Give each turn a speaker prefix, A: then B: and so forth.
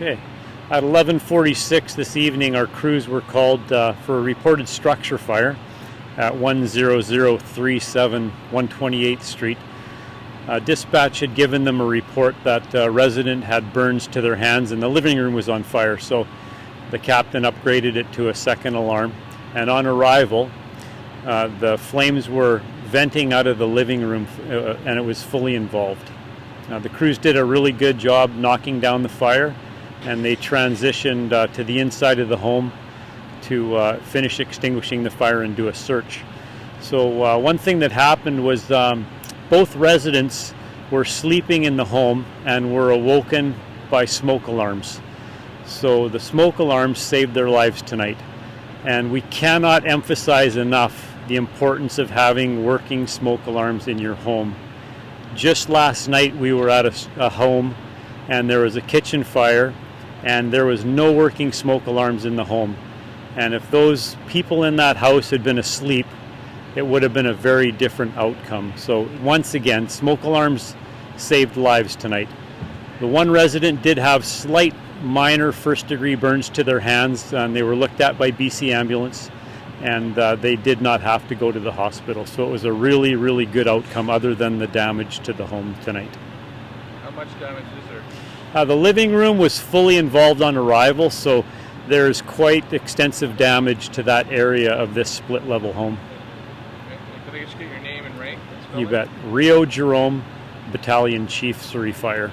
A: Okay. At 11:46 this evening, our crews were called for a reported structure fire at 10037 128th Street. Dispatch had given them a report that a resident had burns to their hands and the living room was on fire, so the captain upgraded it to a second alarm. And on arrival, the flames were venting out of the living room and it was fully involved. The crews did a really good job knocking down the fire, and they transitioned to the inside of the home to finish extinguishing the fire and do a search. So one thing that happened was both residents were sleeping in the home and were awoken by smoke alarms. So the smoke alarms saved their lives tonight. And we cannot emphasize enough the importance of having working smoke alarms in your home. Just last night we were at a home and there was a kitchen fire and there was no working smoke alarms in the home. And if those people in that house had been asleep, it would have been a very different outcome. So once again, smoke alarms saved lives tonight. The one resident did have slight minor first-degree burns to their hands, and they were looked at by BC Ambulance, and they did not have to go to the hospital. So it was a really, really good outcome other than the damage to the home tonight.
B: How much damage is there?
A: The living room was fully involved on arrival, so there's quite extensive damage to that area of this split-level home.
B: Okay. Could I just get your name and rank?
A: You bet. Reo Jerome, Battalion Chief, Surrey Fire.